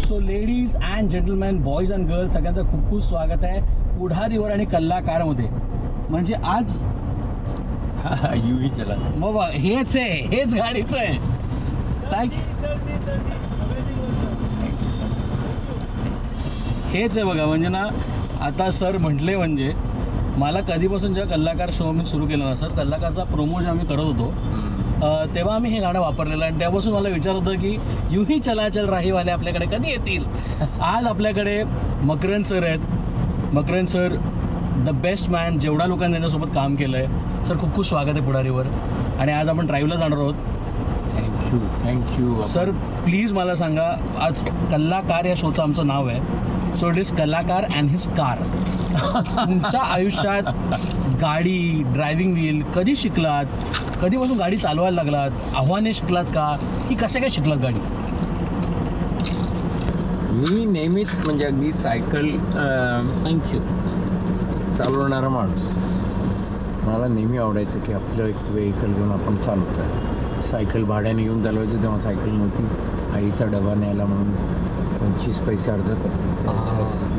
So ladies and gentleman, boys and girls, सगळ्यांचं खूप खूप स्वागत आहे पुढारीवर आणि कल्लाकारमध्ये. म्हणजे आज युही चला बाबा हेच आहे, हेच गाडीचं आहे. हेच आहे बघा. म्हणजे ना आता सर म्हटले, म्हणजे मला कधीपासून जेव्हा कल्लाकार शो मी सुरू केला ना सर, कल्लाकारचा प्रोमो जेव्हा आम्ही करत होतो तेव्हा आम्ही हे गाणं वापरलेलं. आणि त्यापासून मला विचार होतं की युही चलाचल राहीवाले आपल्याकडे कधी येतील. आज आपल्याकडे मकरंद सर आहेत. Makarand sir the best man, जेवढ्या लोकांनी त्यांच्यासोबत काम केलं आहे. सर खूप खूप स्वागत आहे पुढारीवर. आणि आज आपण ड्राईव्हला जाणार आहोत. थँक्यू सर प्लीज मला सांगा, आज कल्लाकार या शोचं आमचं नाव आहे. सो इट इज कलाकार अँड हिज कार. तुमच्या आयुष्यात गाडी, ड्रायव्हिंग व्हील कधी शिकलात? कधीपासून गाडी चालवायला लागलात? आव्हाने शिकलात का, की कसे काय शिकलात गाडी? मी नेहमीच म्हणजे अगदी सायकल थँक्यू चालवणारा माणूस. मला नेहमी आवडायचं की आपलं एक व्हेकल घेऊन आपण चालवतो आहे. सायकल भाड्याने घेऊन चालवायचं तेव्हा सायकल नव्हती. आईचा डबा न्यायला म्हणून 25 पैसे अर्धा तास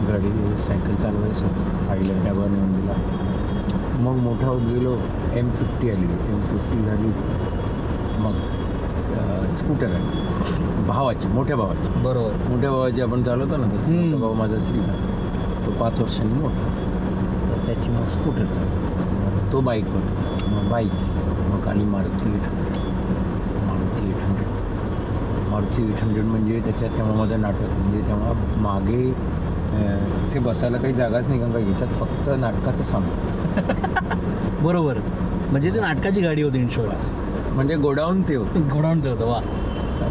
गाडी सायकल चालवायचो. आईला डबा नेऊन दिला. मग मोठा होत गेलो. M50 आली. M50 झाली. मग स्कूटर आली भावाची, मोठ्या भावाची. बरोबर. मोठ्या भावाची आपण चालवतो ना तसं. मोठा भाऊ माझा श्रीकांत, तो 5 वर्षांनी मोठा. तर त्याची मग स्कूटर चालू, तो बाईकवर. मग बाईक, मग आली मारुती 800. मारुती 800 म्हणजे त्याच्यात तेव्हा माझं नाटक. म्हणजे तेव्हा मागे इथे बसायला काही जागाच नाही, कारण याच्यात फक्त नाटकाचं सामान. बरोबर. म्हणजे ते नाटकाची गाडी होती इन्शुरन्स. म्हणजे गोडाऊन ते होतं. गोडाऊन ते होतं. वा.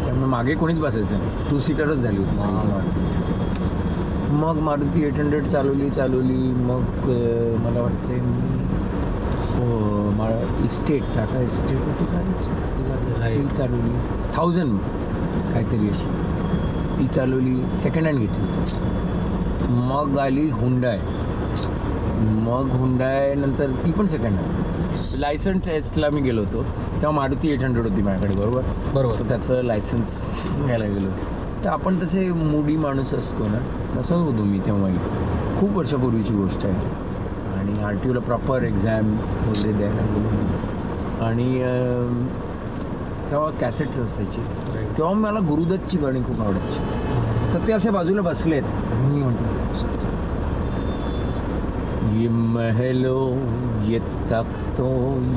त्यामुळे मागे कोणीच बसायचं नाही. 2 सीटरच झाली होती मारुती 800. मग मारुती 800 चालवली. मग मला वाटते मी इस्टेट, टाटा इस्टेट होती ती चालवली. 1000 काहीतरी अशी ती चालवली. सेकंड हँड घेतली होती. मग आली हुंडाय. मग हुंडाय नंतर ती पण सेकंड हँड. लायसन्स टेस्टला मी गेलो होतो तेव्हा मारुती 800 होती माझ्याकडे. बरोबर. तर त्याचं लायसन्स घ्यायला गेलो. तर आपण तसे मूडी माणूस असतो ना, तसं होतो मी तेव्हाही. खूप वर्षापूर्वीची गोष्ट आहे. आणि RTOला प्रॉपर एक्झॅम वगैरे द्यायला गेलो. आणि तेव्हा कॅसेट्स असायची. तेव्हा मला गुरुदत्तची गाणी खूप आवडायची. तर ते असे बाजूला बसलेत. मी म्हटलं ये महलो ये तख्तो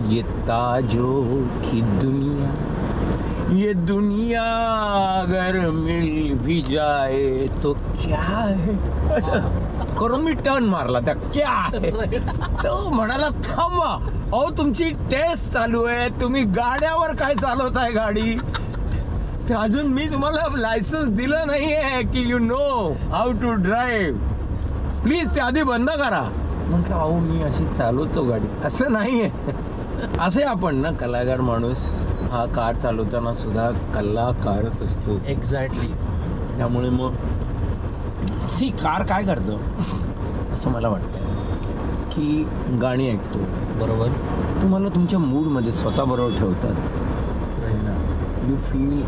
ये ताजो की दुनिया, ये दुनिया अगर मिल भी जाए तो क्या है. असं करून मी टर्न मारला. त्या क्या आहे तो म्हणाला थांबा, अहो तुमची टेस्ट चालू आहे, तुम्ही गाड्यावर काय चालवताय गाडी. तर अजून मी तुम्हाला लायसन्स दिलं नाही आहे की you know how to drive, please ते आधी बंद करा. म्हटलं अहो मी अशी चालवतो गाडी, असं नाही आहे. असे आपण ना कलाकार माणूस हा कार चालवताना सुद्धा कलाकारच असतो. एक्झॅक्टली. त्यामुळे मग सी कार काय करतं असं मला वाटतं की गाणी ऐकतो. बरोबर. तुम्हाला तुमच्या मूडमध्ये स्वतःबरोबर ठेवतात. You feel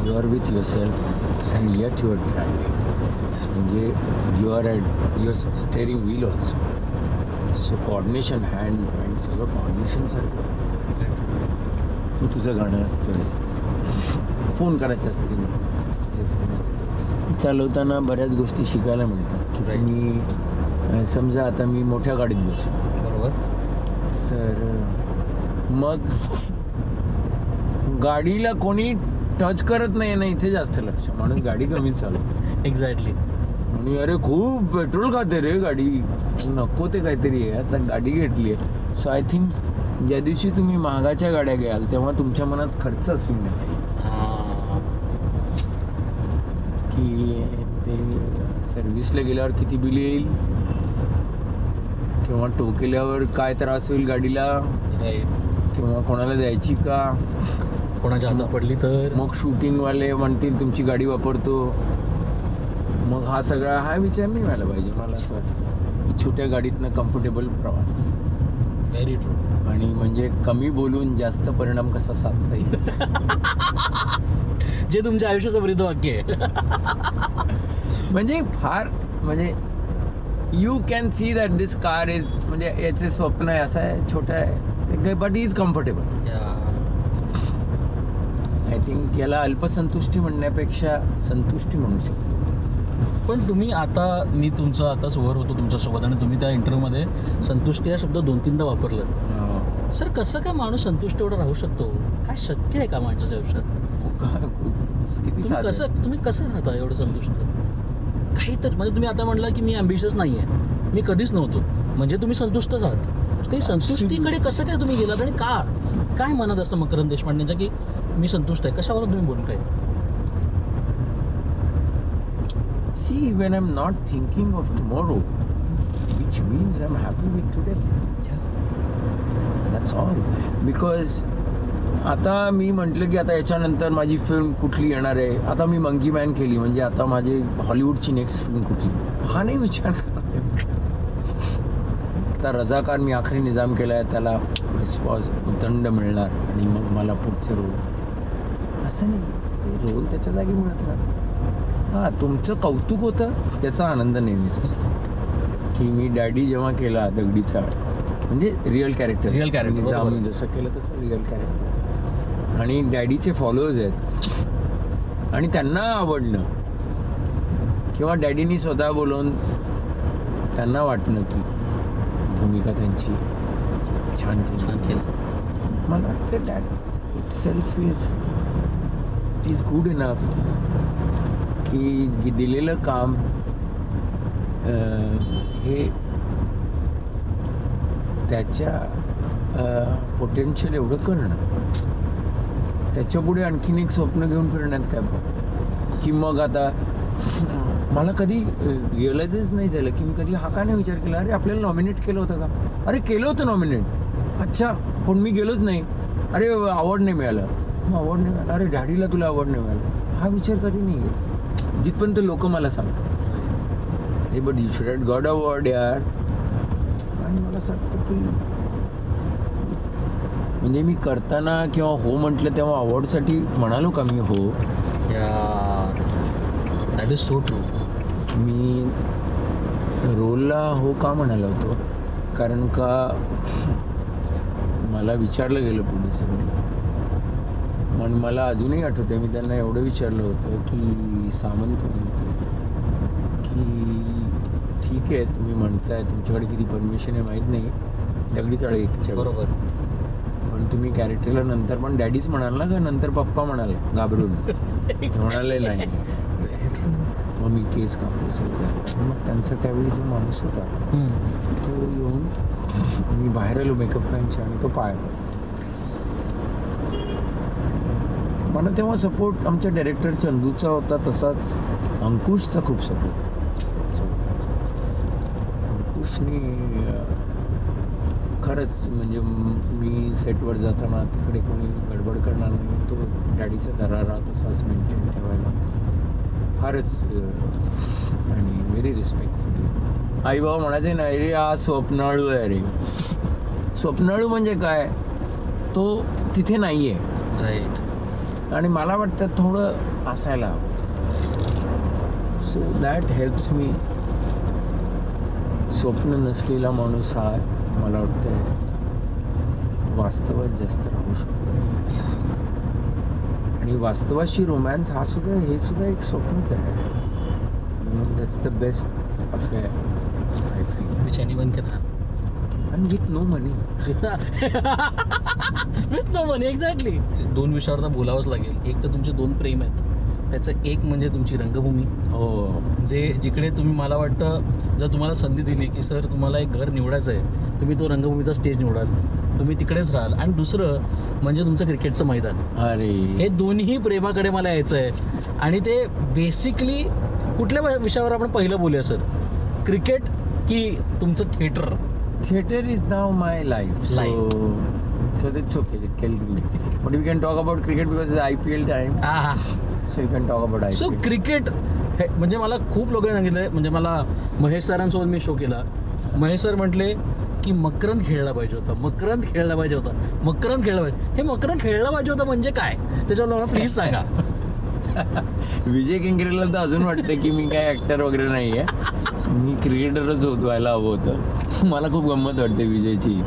you are with your self and yet your driving. म्हणजे you are at your steering wheel also. So coordination hand सगळं कॉर्डिनेशनसाठी तू तुझं गाणं ऐकतोयस. फोन करायचे असतील तुझे फोन करतोयस. चालवताना बऱ्याच गोष्टी शिकायला मिळतात की तुम्ही समजा आता मी मोठ्या गाडीत बसलो. बरोबर. तर मग गाडीला कोणी टच करत नाही ना, इथे जास्त लक्ष. माणूस गाडी कमी चालवतो. एक्झॅक्टली. आणि अरे खूप पेट्रोल खाते रे गाडी, नको ते काहीतरी आहे. आता गाडी घेतली आहे. सो आय थिंक ज्या दिवशी तुम्ही महागाच्या गाड्या घ्याल तेव्हा तुमच्या मनात खर्च असून नाही की ते सर्व्हिसला गेल्यावर किती बिल येईल किंवा टो केल्यावर काय त्रास होईल गाडीला किंवा कोणाला द्यायची का, कोणाच्या हातात पडली तर. मग शूटिंगवाले म्हणतील तुमची गाडी वापरतो. मग हा सगळा हा विचार नाही व्हायला पाहिजे. मला असं वाटतं की छोट्या गाडीतनं कम्फर्टेबल प्रवास. Very true. आणि म्हणजे कमी बोलून जास्त परिणाम कसा साधता येईल. जे तुमच्या आयुष्याचं ब्रीद वाक्य आहे. म्हणजे फार म्हणजे you can see that this car is म्हणजे याचे स्वप्न आहे असं आहे छोटं आहे but is comfortable. I think याला अल्पसंतुष्टी म्हणण्यापेक्षा संतुष्टी म्हणू शकतो. पण तुम्ही आता मी तुमचं आताच वर होतो तुमच्यासोबत आणि तुम्ही त्या इंटरव्ह्यूमध्ये संतुष्टी हा शब्द 2-3दा वापरला. सर कसं काय माणूस संतुष्ट एवढा राहू शकतो? काय शक्य आहे का माणसाच्या आयुष्यात? किती साधं. तुम्ही कसं राहता एवढं संतुष्ट? काही तर म्हणजे तुम्ही आता म्हटलं की मी ॲम्बिशियस नाही आहे, मी कधीच नव्हतो, म्हणजे तुम्ही संतुष्टच आहात. ते संतुष्टीकडे कसं काय तुम्ही गेलात आणि का काय मनात असतं मकरंद देशपांडेंच्या की मी संतुष्ट आहे? कशावरून तुम्ही बोलून काय? See, when I'm not thinking of tomorrow, which means I'm happy with today. That's all. Because आता मी म्हटलं की आता याच्यानंतर माझी फिल्म कुठली येणार आहे. आता मी मंकी मॅन केली म्हणजे आता माझी हॉलिवूडची नेक्स्ट फिल्म कुठली हा नाही विचार करत आहे. आता रजाकार मी आखरी निजाम केला आहे त्याला रिस्पॉन्स दंड मिळणार आणि मग मला पुढचे रोल असं नाही. ते रोल त्याच्या जागी मिळत राहते. हां तुमचं कौतुक होतं त्याचा आनंद नेहमीच असतो की मी डॅडी जेव्हा केला दगडी चाळ म्हणजे रिअल कॅरेक्टर निजाम जसं केलं तसं रिअल कॅरेक्टर आणि डॅडीचे फॉलोअर्स आहेत आणि त्यांना आवडणं किंवा डॅडीनी स्वतः बोलवून त्यांना वाटणं की भूमिका त्यांची छान केली. मला वाटतं that it self is good enough की दिलेलं काम हे त्याच्या पोटेन्शियल एवढं करणं त्याच्या पुढे आणखीन एक स्वप्न घेऊन फिरण्यात काय पण की मग आता मला कधी रिअलाइजच नाही झालं की मी कधी हा का नाही विचार केला अरे आपल्याला नॉमिनेट केलं होतं का. अरे केलं होतं नॉमिनेट अच्छा पण मी गेलोच नाही. अरे अवॉर्ड नाही मिळालं मग अवॉर्ड नाही मिळालं. अरे डॅडीला तुला अवॉर्ड नाही मिळालं हा विचार कधी नाही येत जिथपर्यंत लोक मला सांगतात अरे but you should have got award यार. आणि मला असं वाटतं की म्हणजे मी करताना किंवा हो म्हटलं तेव्हा अवॉर्डसाठी म्हणालो का मी हो. That is so true. मी रोलला हो का म्हणालो होतो कारण का मला विचारलं गेलं पोलिसांनी आणि मला अजूनही आठवतं मी त्यांना एवढं विचारलं होतं की सामंत म्हणतो की ठीक आहे तुम्ही म्हणताय तुमच्याकडे किती परमिशन आहे माहीत नाही दगडी चाळ एकच्या बरोबर पण तुम्ही कॅरेक्टरला नंतर पण डॅडीच म्हणाल ना का नंतर पप्पा म्हणाल घाबरून म्हणाले नाही मग मी केस कापले सगळं. मग त्यांचा त्यावेळी जो माणूस होता तो येऊन मी बाहेर आलो मेकअप मॅनच्या आणि तो पाय मला तेव्हा सपोर्ट आमच्या डायरेक्टर चंदूचा होता तसाच अंकुशचा खूप सपोर्ट. अंकुशनी खरंच म्हणजे मी सेटवर जाताना तिकडे कोणी गडबड करणार नाही तो डॅडीचा दरारा तसाच मेंटेन ठेवायला फारच आणि व्हेरी रिस्पेक्टफुली. आई बाबा म्हणायचे नाही रे हा स्वप्नाळू आहे रे. स्वप्नाळू म्हणजे काय तो तिथे नाही आहे राईट आणि मला वाटतं थोडं असायला हवं. So that helps me. स्वप्न नसलेला माणूस हा मला वाटतं वास्तवात जास्त राहू शकतो आणि वास्तवाशी रोमॅन्स हा सुद्धा हे सुद्धा एक स्वप्नच आहे. You know that's the best affair I feel which anyone can have and with no money. With no money exactly. दोन विषयावर तर बोलावंच लागेल. एक तर तुमचे दोन प्रेम आहेत त्याचं एक म्हणजे तुमची रंगभूमी हो जे जिकडे तुम्ही मला वाटतं जर तुम्हाला संधी दिली की सर तुम्हाला एक घर निवडायचं आहे तुम्ही तो रंगभूमीचा स्टेज निवडाल तुम्ही तिकडेच राहाल. आणि दुसरं म्हणजे तुमचं क्रिकेटचं मैदान. अरे हे दोन्ही प्रेमाकडे मला यायचं आहे आणि ते बेसिकली कुठल्या विषयावर आपण पहिलं बोलूया सर क्रिकेट की तुमचं theatre. theater is now my life. So that's okay. It killed me. But we can talk about cricket because it's IPL time. So you can talk about IPL. So cricket हे म्हणजे मला खूप लोकांनी सांगितलं म्हणजे मला महेश सरांसोबत मी शो केला. Mahesh sir म्हटले की मकरंद खेळला पाहिजे होता मकरंद खेळला पाहिजे होता मकरंद खेळला पाहिजे. हे मकरंद खेळला पाहिजे होता म्हणजे काय त्याच्यावर मला प्लीज सांगा. विजय केंकरेला तर अजून वाटतं की मी काय ॲक्टर वगैरे नाही आहे, मी क्रिकेटरच व्हायला हवं होतं. मला खूप गंमत वाटते विजयची.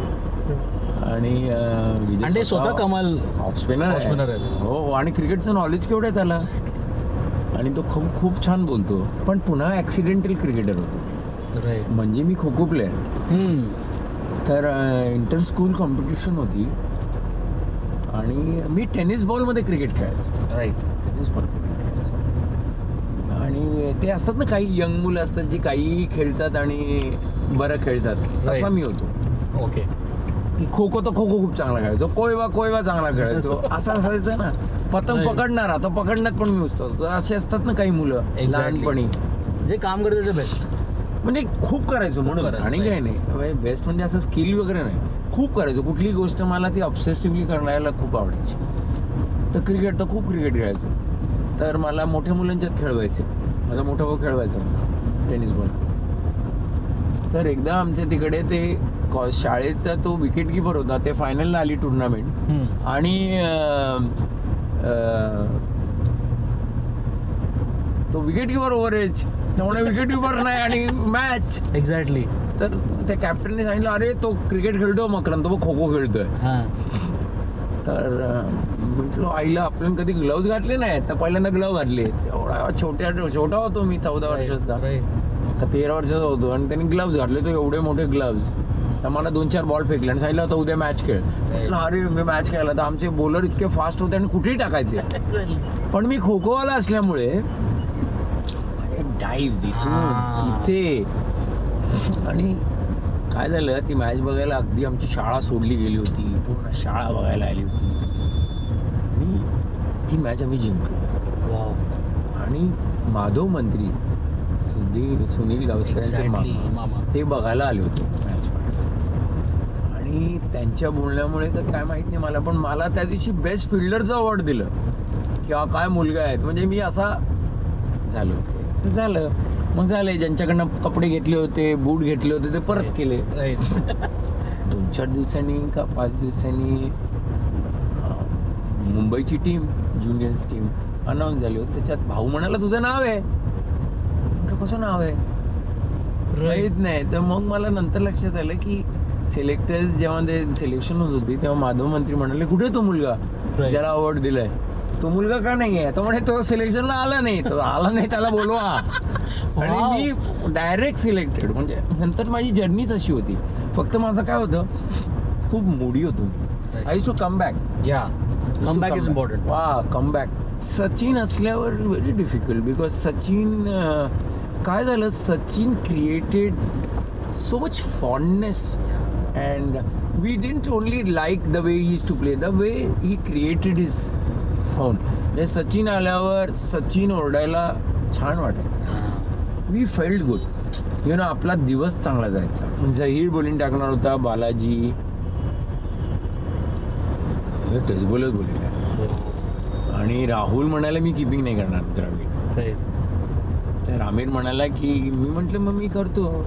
आणि विजय आणि ते स्वतः कमाल ऑफ स्पिनर spinner आहे. आहे. हो, आणि क्रिकेटचं नॉलेज केवढं आहे त्याला, आणि तो खूप खूप छान बोलतो. पण पुन्हा ॲक्सिडेंटल क्रिकेटर होतो. राईट. म्हणजे मी खो खो प्लेअर. तर इंटर स्कूल कॉम्पिटिशन होती आणि मी टेनिस बॉलमध्ये क्रिकेट खेळायचो. राईट. टेनिस बॉल क्रिकेट खेळायचो. आणि ते असतात ना काही यंग मुलं असतात जी काहीही खेळतात आणि बरं खेळतात, तसा Right. मी होतो. ओके. खो खो तर खो खो खूप चांगला खेळायचो, कोयवा चांगला खेळायचो. असं असायचं ना, पतंग Right. पकडणारा तर पकडण्यात पण मी असतो. असे असतात ना काही मुलं Exactly. लहानपणी, जे काम करते ते बेस्ट. म्हणजे खूप करायचो म्हणून. करायचं, आणि काही नाही बेस्ट म्हणजे असं स्किल वगैरे नाही, खूप करायचो. कुठली गोष्ट मला ती ऑब्सेसिव्हली करायला खूप आवडायची. तर क्रिकेट तर खूप क्रिकेट खेळायचो. तर मला मोठ्या मुलांच्यात खेळवायचे. माझा मोठा भाऊ खेळवायचा टेनिस बॉल. तर एकदा आमच्या तिकडे ते शाळेचा तो विकेट किपर होता, ते फायनलला आली टुर्नामेंट. आणि तो विकेट किपर ओव्हर एज, त्यामुळे विकेट किपर नाही आणि मॅच. एक्झॅक्टली. तर त्या कॅप्टनने सांगितलं, अरे तो क्रिकेट खेळतो मकरंद, तो खो खो खेळतोय. हां. तर म्हटलं आईला आपण कधी ग्लव्ज घातले नाही, तर पहिल्यांदा ग्लव्ह घातले. एवढा छोटा होतो मी, 14 वर्षाचा का 13 वर्षाचा होतो. आणि त्यांनी ग्लव्ज घातले, तो एवढे मोठे ग्लव्ज. तर मला 2-4 बॉल फेकले आणि सांगितलं होतं उद्या मॅच खेळ. म्हटलं अरे मी मॅच खेळायला, तर आमचे बॉलर इतके फास्ट होते आणि कुठेही टाकायचे. पण मी खो खोवाला असल्यामुळे डाईव्ह इथून तिथे. आणि काय झालं, ती मॅच बघायला अगदी आमची शाळा सोडली गेली होती, पूर्ण शाळा बघायला आली होती. आणि ती मॅच आम्ही जिंकलो. वाव. आणि माधव मंत्री सुनील गावस्करांचे मामा ते बघायला आले होते मॅच. आणि त्यांच्या बोलण्यामुळे तर काय माहित नाही मला, पण मला त्या दिवशी बेस्ट फिल्डरचं अवॉर्ड दिलं की हा काय मुलगा आहेत. म्हणजे मी असा झालो. झालं मग झालं, ज्यांच्याकडनं कपडे घेतले होते, बूट घेतले होते, ते परत केले. राईट. 2-4 दिवसांनी का 5 दिवसांनी मुंबईची टीम, ज्युनियर्स टीम अनाऊन्स झाली होती. त्याच्यात भाऊ म्हणाला तुझं नाव आहे. म्हटलं कसं नाव आहे माहीत नाही. तर मग मला नंतर लक्षात आलं की सिलेक्टर्स जेव्हा ते सिलेक्शन होत होती तेव्हा माधव मंत्री म्हणाले कुठे तो मुलगा ज्याला अवॉर्ड दिलाय, तो मुलगा का नाही आहे. तो म्हणे तो सिलेक्शनला आला नाही, तो आला नाही, त्याला बोलवा. आणि मी डायरेक्ट सिलेक्टेड. म्हणजे नंतर माझी जर्नीच अशी होती. फक्त माझं काय होतं, खूप मूडी होतो मी. I use to come back. Yeah comeback is important. Come back. Sachin असल्यावर व्हेरी डिफिकल्ट, बिकॉज सचिन काय झालं, Sachin created so much fondness. And we didn't only like the way he use to play, the way he created his found. म्हणजे सचिन आल्यावर सचिन ओरडायला छान वाटायचं. We felt good, you know. आपला दिवस चांगला जायचा. झहीर बॉलिंग टाकणार होता, बालाजी टेस्ट बॉलच बोलले. आणि राहुल म्हणाला मी किपिंग नाही करणार द्रविड. तर आमिर म्हणाला की, मी म्हटलं मग मी करतो.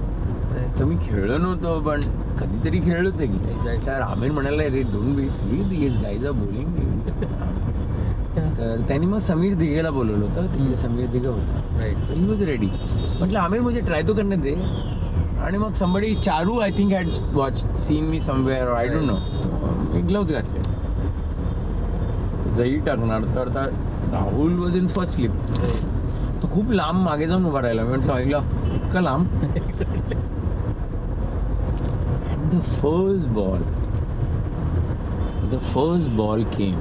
तर मी खेळलो नव्हतो पण कधीतरी खेळलोच आहे की. तर आमिर म्हणाला रे don't be silly, this guys are bowling. तर त्यांनी मग समीर दिघेला बोलवलं होतं. तिकडे समीर दिघे होता. He was ready. म्हटलं आमिर मुझे ट्राय तो करने दे. आणि मग somebody Charu I think had watch scene me somewhere, I don't know. Me gloves घातले, जही टाकणार. तर Rahul was in first slip. तो खूप लांब मागे जाऊन उभा राहिला. मी म्हटलं ऐकला इतका लांब. And the first ball came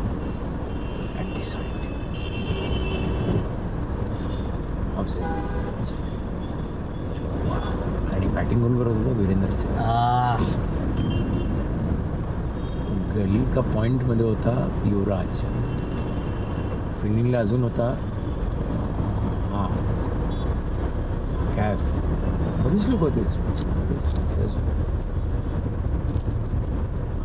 at the side of century. आणि बॅटिंग कोण करत होता, वीरेंद्र सेहवाग. गली का पॉईंटमध्ये होता युवराज. फिल्डिंगला अजून होता कॅफ. बरेच लोक होतेच.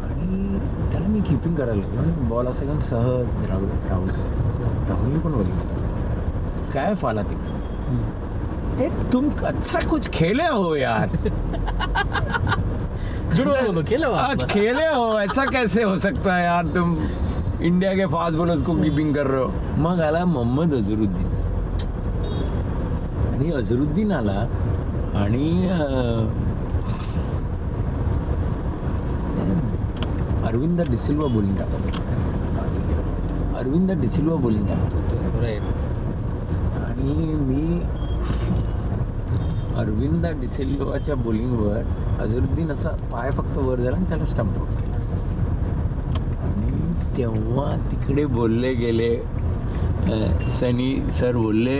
आणि त्याला मी किपिंग करायला लागलो. बॉल असा एकदम सहज राहुलने पण बघितलं असं काय फाला तिकडे. तुम अच्छा कुछ खेले हो यार. खेले हो, ऐसा कैसे हो सकता है यार. तुम इंडिया के फास्ट बॉलर्स को कीपिंग कर रहे हो. मग आला मोहम्मद अझरुद्दीन, आणि अझरुद्दीन आला आणि अरविंद डिसिल्वा बोलिंग टाकत होते. अरविंद डिसिल्वा बोलिंग टाकत होते राईट. आणि मी अरविंद डिसिल्वाच्या बॉलिंगवर अझरुद्दीन असा पाय फक्त वर झाला आणि त्याला स्टंप आउट केला. आणि तेव्हा तिकडे बोलले गेले, सनी सर बोलले,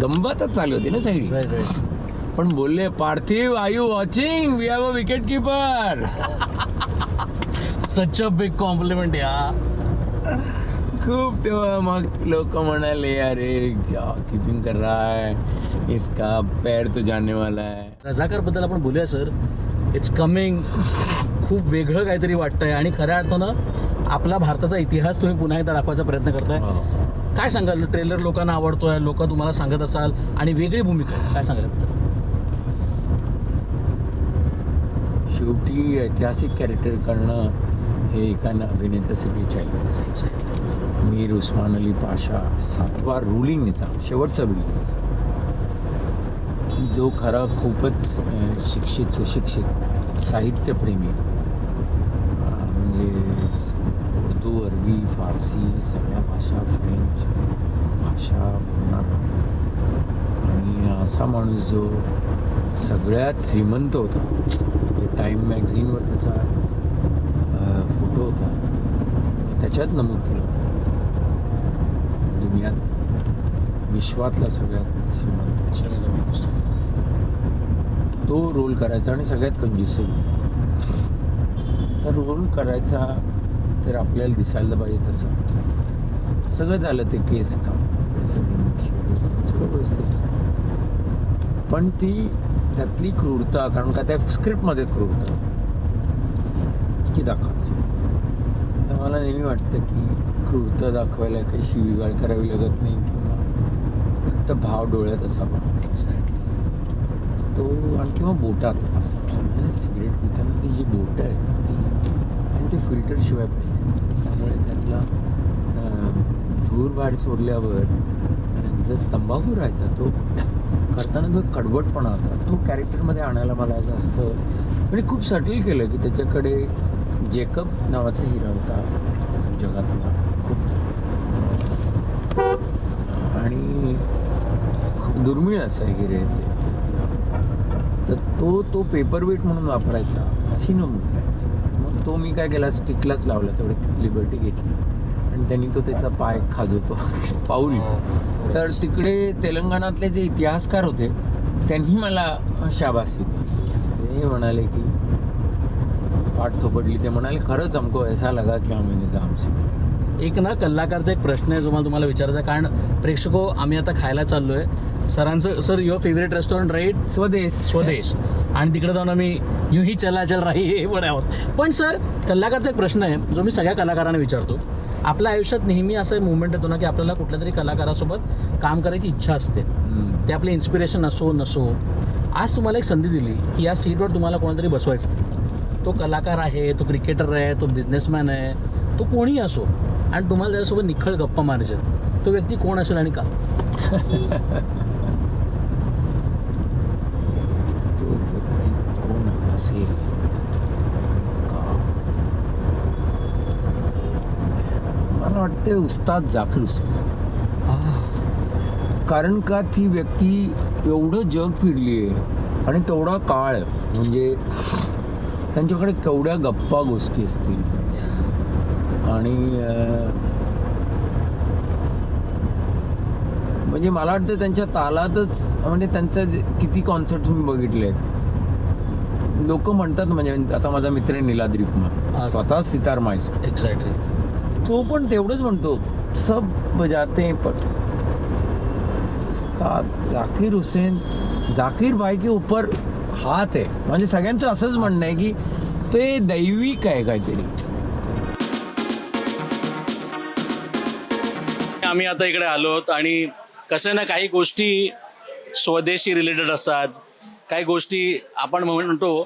गंमतच चालू होती ना सगळी, राईट राईट. पण बोलले, Parthiv are you watching, we have a wicket keeper. Such a big compliment या. खूप तेव्हा मग लोक म्हणाले, अरे क्या कीपिंग कर रहा है, इसका पैर तो जाने वाला है. रझाकार बद्दल आपण बोलूया सर. It's coming. खूप वेगळं काहीतरी वाटतंय आणि खऱ्या अर्थानं आपला भारताचा इतिहास तुम्ही पुन्हा एकदा दाखवायचा प्रयत्न करताय. काय सांगाल? ट्रेलर लोकांना आवडतोय, लोक तुम्हाला सांगत असाल, आणि वेगळी भूमिका आहे, काय सांगाल याबद्दल? शेवटी ऐतिहासिक कॅरेक्टर करणं हे एका अभिनेत्यासाठी चॅलेंज असतं. मीर उस्मान अली पाशा, 7वा रुलिंग निजाम, शेवटचा रुलिंग निजाम, की जो खरा खूपच शिक्षित सुशिक्षित साहित्यप्रेमी, म्हणजे उर्दू, अरबी, फारसी सगळ्या भाषा, फ्रेंच भाषा बोलणारा, आणि असा माणूस जो सगळ्यात श्रीमंत होता. टाईम मॅगझिनवर त्याचा फोटो होता, त्याच्यात नमूद केलं दुनियात विश्वातला सगळ्यात श्रीमंत तो रोल करायचा, आणि सगळ्यात कंजूसही होता. तर रोल करायचा तर आपल्याला दिसायला पाहिजे तसं सगळं झालं. ते केस काम सगळं व्यवस्थित, पण ती त्यातली क्रूरता, कारण का त्या स्क्रिप्टमध्ये क्रूरता की दाखवायची. तर मला नेहमी वाटतं की क्रूरता दाखवायला काही शिवीगाळ करावी लागत नाही, किंवा फक्त भाव डोळ्यात असावा. तो आणि किंवा बोटात असं, म्हणजे सिगरेट पिताना ती जी बोटं आहेत ती, आणि ते फिल्टर शिवाय पाहिजे. त्यामुळे त्यातला धूर बाहेर सोडल्यावर जर तंबाखू राहायचा तो करताना जो कडवटपणा होता तो कॅरेक्टरमध्ये आणायला मला जास्त, म्हणजे खूप सटल केलं की त्याच्याकडे जेकब नावाचा हिरा होता जगातला खूप, आणि खूप दुर्मिळ असा हिरे, तर तो पेपर वेट म्हणून वापरायचा अशी नमूद आहे. मग तो मी काय केला, स्टिकलाच लावला, तेवढी लिबर्टी घेतली, आणि त्यांनी तो त्याचा पाय खाजवतो पाऊल. तर तिकडे तेलंगणातले जे इतिहासकार होते त्यांनी मला शाबासकी दिली. ते म्हणाले की पाठ थोपटली, ते म्हणाले खरंच हमको ऐसा लगा की आम्ही निजाम से. एक ना कलाकारचा एक प्रश्न आहे जो मला तुम्हाला विचारायचा, कारण प्रेक्षको आम्ही आता खायला चाललोय सरांचं. Sir, your favourite restaurant right? Swadesh. आणि तिकडे जाऊन आम्ही यूं ही चला चल राही हे आहोत. पण सर, कलाकारचा एक प्रश्न आहे जो मी सगळ्या कलाकारांना विचारतो. आपल्या आयुष्यात नेहमी असं मुवमेंट येतो ना की आपल्याला कुठल्या तरी कलाकारासोबत काम करायची इच्छा असते, ते आपले इन्स्पिरेशन असो नसो. आज तुम्हाला एक संधी दिली की या सीटवर तुम्हाला कोणातरी बसवायचं. तो कलाकार आहे, तो क्रिकेटर आहे, तो बिझनेसमॅन आहे, तो कोणीही असो, आणि तुम्हाला त्याच्यासोबत निखळ गप्पा मारायचे. तो व्यक्ती कोण असेल आणि का? तो व्यक्ती कोण असेल का? मला वाटते उस्ताद जाकीर हुसेन. कारण का ती व्यक्ती एवढं जग फिरली आहे आणि तेवढा काळ, म्हणजे त्यांच्याकडे केवढ्या गप्पा गोष्टी असतील, आणि म्हणजे मला वाटतं त्यांच्या तालातच, म्हणजे त्यांचं किती कॉन्सर्ट्स मी बघितले आहेत. लोक म्हणतात, म्हणजे आता माझा मित्र आहे निलाद्री कुमार, स्वतः सितार मास्टर, एक्झॅक्टली, तो पण तेवढंच म्हणतो, सब बजाते पण जाकीर हुसेन, जाकीर भाई के ऊपर हात आहे. म्हणजे सगळ्यांचं असंच म्हणणं आहे की ते दैविक आहे काहीतरी. आम्ही आता इकडे आलो आहोत, आणि कसं ना, काही गोष्टी स्वदेशी रिलेटेड असतात, काही गोष्टी आपण म्हणतो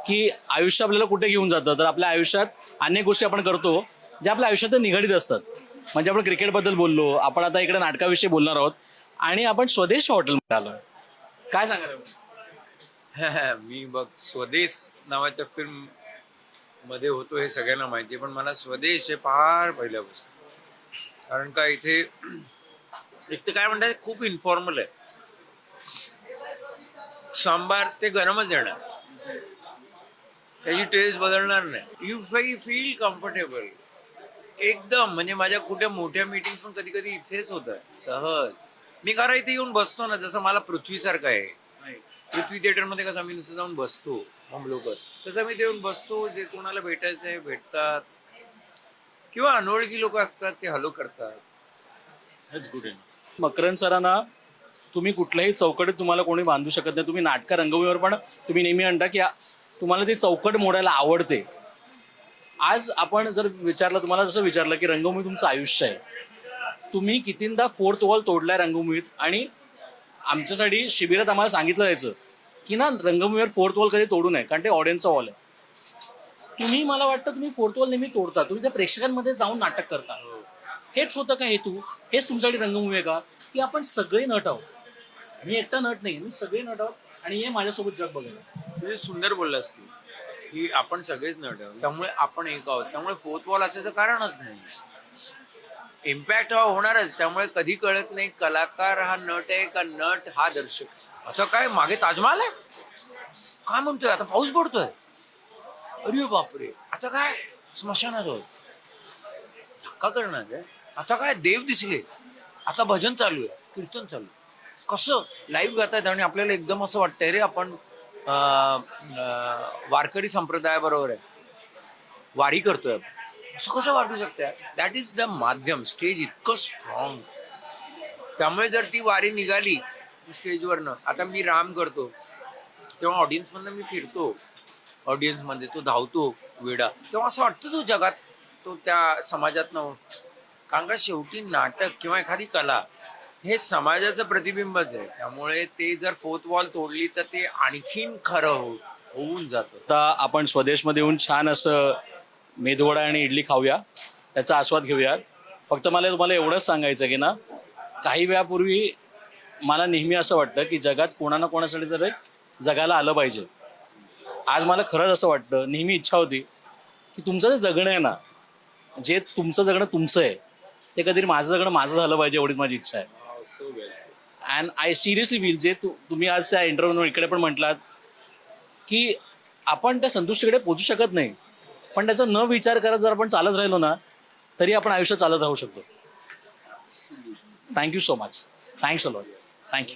की आयुष्य आपल्याला कुठे घेऊन जातं. तर आपल्या आयुष्यात अनेक गोष्टी आपण करतो, जे आपल्या आयुष्यात निगडीत असतात. म्हणजे आपण क्रिकेटबद्दल बोललो, आपण आता इकडे नाटकाविषयी बोलणार आहोत आणि आपण स्वदेश हॉटेलमध्ये आलो. काय सांगाल? मी बघ स्वदेश नावाच्या फिल्म मध्ये होतो हे सगळ्यांना माहिती आहे, पण मला स्वदेश हे फार पहिल्यापासून. कारण का इथे एक तर काय म्हणतात खूप इन्फॉर्मल आहे. सांबार ते गरमच येणार, त्याची टेस्ट बदलणार नाही. यू फील कम्फर्टेबल एकदम. म्हणजे माझ्या कुठे मोठ्या मीटिंग्स पण कधी कधी इथेच होतात सहज. मी खरं इथे येऊन बसतो ना, जसं मला पृथ्वीसारखं आहे. पृथ्वी थिएटरमध्ये कसं आम्ही नुसतं जाऊन बसतो हम लोक, तसं मी ते येऊन बसतो. जे कोणाला भेटायचं आहे भेटतात, किंवा अनोळखी लोक असतात ते हॅलो करतात. हेच गुड आहे. मकरंद सरांना तुम्ही कुठल्याही चौकटीत तुम्हाला कोणी बांधू शकत नाही. तुम्ही नाटक रंगभूमीवर पण तुम्ही नेहमी म्हणता की तुम्हाला ती चौकट मोडायला आवडते. आज आपण जर विचारलं, तुम्हाला जसं विचारलं की रंगभूमी तुमचं आयुष्य आहे, तुम्ही कितींदा फोर्थ वॉल तोडलाय रंगभूमीत. आणि आमच्यासाठी शिबिरात आम्हाला सांगितलं जायचं की ना रंगभूमीवर फोर्थ वॉल कधी तोडू नये, कारण ते ऑडियन्सचा वॉल आहे. तुम्ही, मला वाटतं तुम्ही फोर्थ वॉल नेहमी तोडता. तुम्ही त्या प्रेक्षकांमध्ये जाऊन नाटक करता. हेच होतं का हेतू? हेच तुमच्यासाठी रंगभूमी आहे का? की आपण सगळे नट आहोत. मी एकटा नट नाही, मी सगळे नट आहोत आणि हे माझ्यासोबत जग बघायला. तुझे सुंदर बोललास तू की आपण सगळेच नट आहोत, त्यामुळे आपण एक आहोत. त्यामुळे फोर्थ वॉल असायचं कारणच नाही. इम्पॅक्ट हा होणारच. त्यामुळे कधी कळत नाही कलाकार हा नट आहे का नट हा दर्शक. आता काय मागे ताजमहाल आहे काय म्हणतोय, आता पाऊस पडतोय, अरे बापरे, आता काय स्मशानात आहोत, धक्का करणार आहे. आता काय देव दिसले, आता भजन चालू आहे, कीर्तन चालू आहे. कसं लाईव्ह गातात आणि आपल्याला एकदम असं वाटतंय रे आपण वारकरी संप्रदायाबरोबर आहे, वारी करतोय आपण. असं कसं वाटू शकतं? दॅट इज द माध्यम. स्टेज इतकं स्ट्रॉंग. त्यामुळे जर ती वारी निघाली स्टेजवरनं, आता मी राम करतो तेव्हा ऑडियन्समधनं मी फिरतो, ऑडियन्समध्ये तो धावतो वेडा, तेव्हा असं वाटतं तो जगात, तो त्या समाजातनं. कारण का शेवटी नाटक किंवा एखादी कला हे समाजाचं प्रतिबिंबच आहे. त्यामुळे ते जर फोर्थ वॉल तोडली तर ते आणखीन खरं होऊन जातं. आता आपण स्वदेशमध्ये येऊन छान असं मेदूवडा आणि इडली खाऊया, त्याचा आस्वाद घेऊया. फक्त मला तुम्हाला एवढंच सांगायचं की ना, काही वेळापूर्वी मला नेहमी असं वाटतं की जगात कोणा ना कोणासाठी तरी जगायला आलं पाहिजे. आज मला खरंच असं वाटतं, नेहमी इच्छा होती की तुमचं जे जगणं आहे ना, जे तुमचं जगणं तुमचं आहे, ते कधी माझं जगणं माझं झालं पाहिजे, एवढीच माझी इच्छा आहे. अँड आय सिरियसली फील, जे तुम्ही आज त्या इंटरव्ह्यू इकडे पण म्हटलात की आपण त्या संतुष्टीकडे पोचू शकत नाही, पण त्याचा न विचार करत जर आपण चालत राहिलो ना, तरी आपण आयुष्य चालत राहू शकतो. Thank you so much. Thanks a lot. Thank you.